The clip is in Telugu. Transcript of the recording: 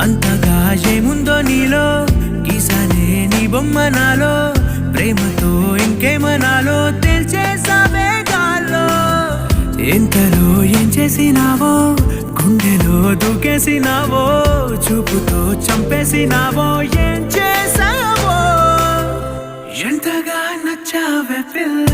అంతగా ఏముందో నీలో గీసానే నీ బొమ్మ నాలో ప్రేమతో ఇంకేమనాలో తెలిచేసావే గాల్లో ఎంతలో ఏం చేసినావో గుండెలో దూకేసినావో చూపుతో చంపేసినావో ఏం చేసావో ఎంతగా నచ్చావే పిల్ల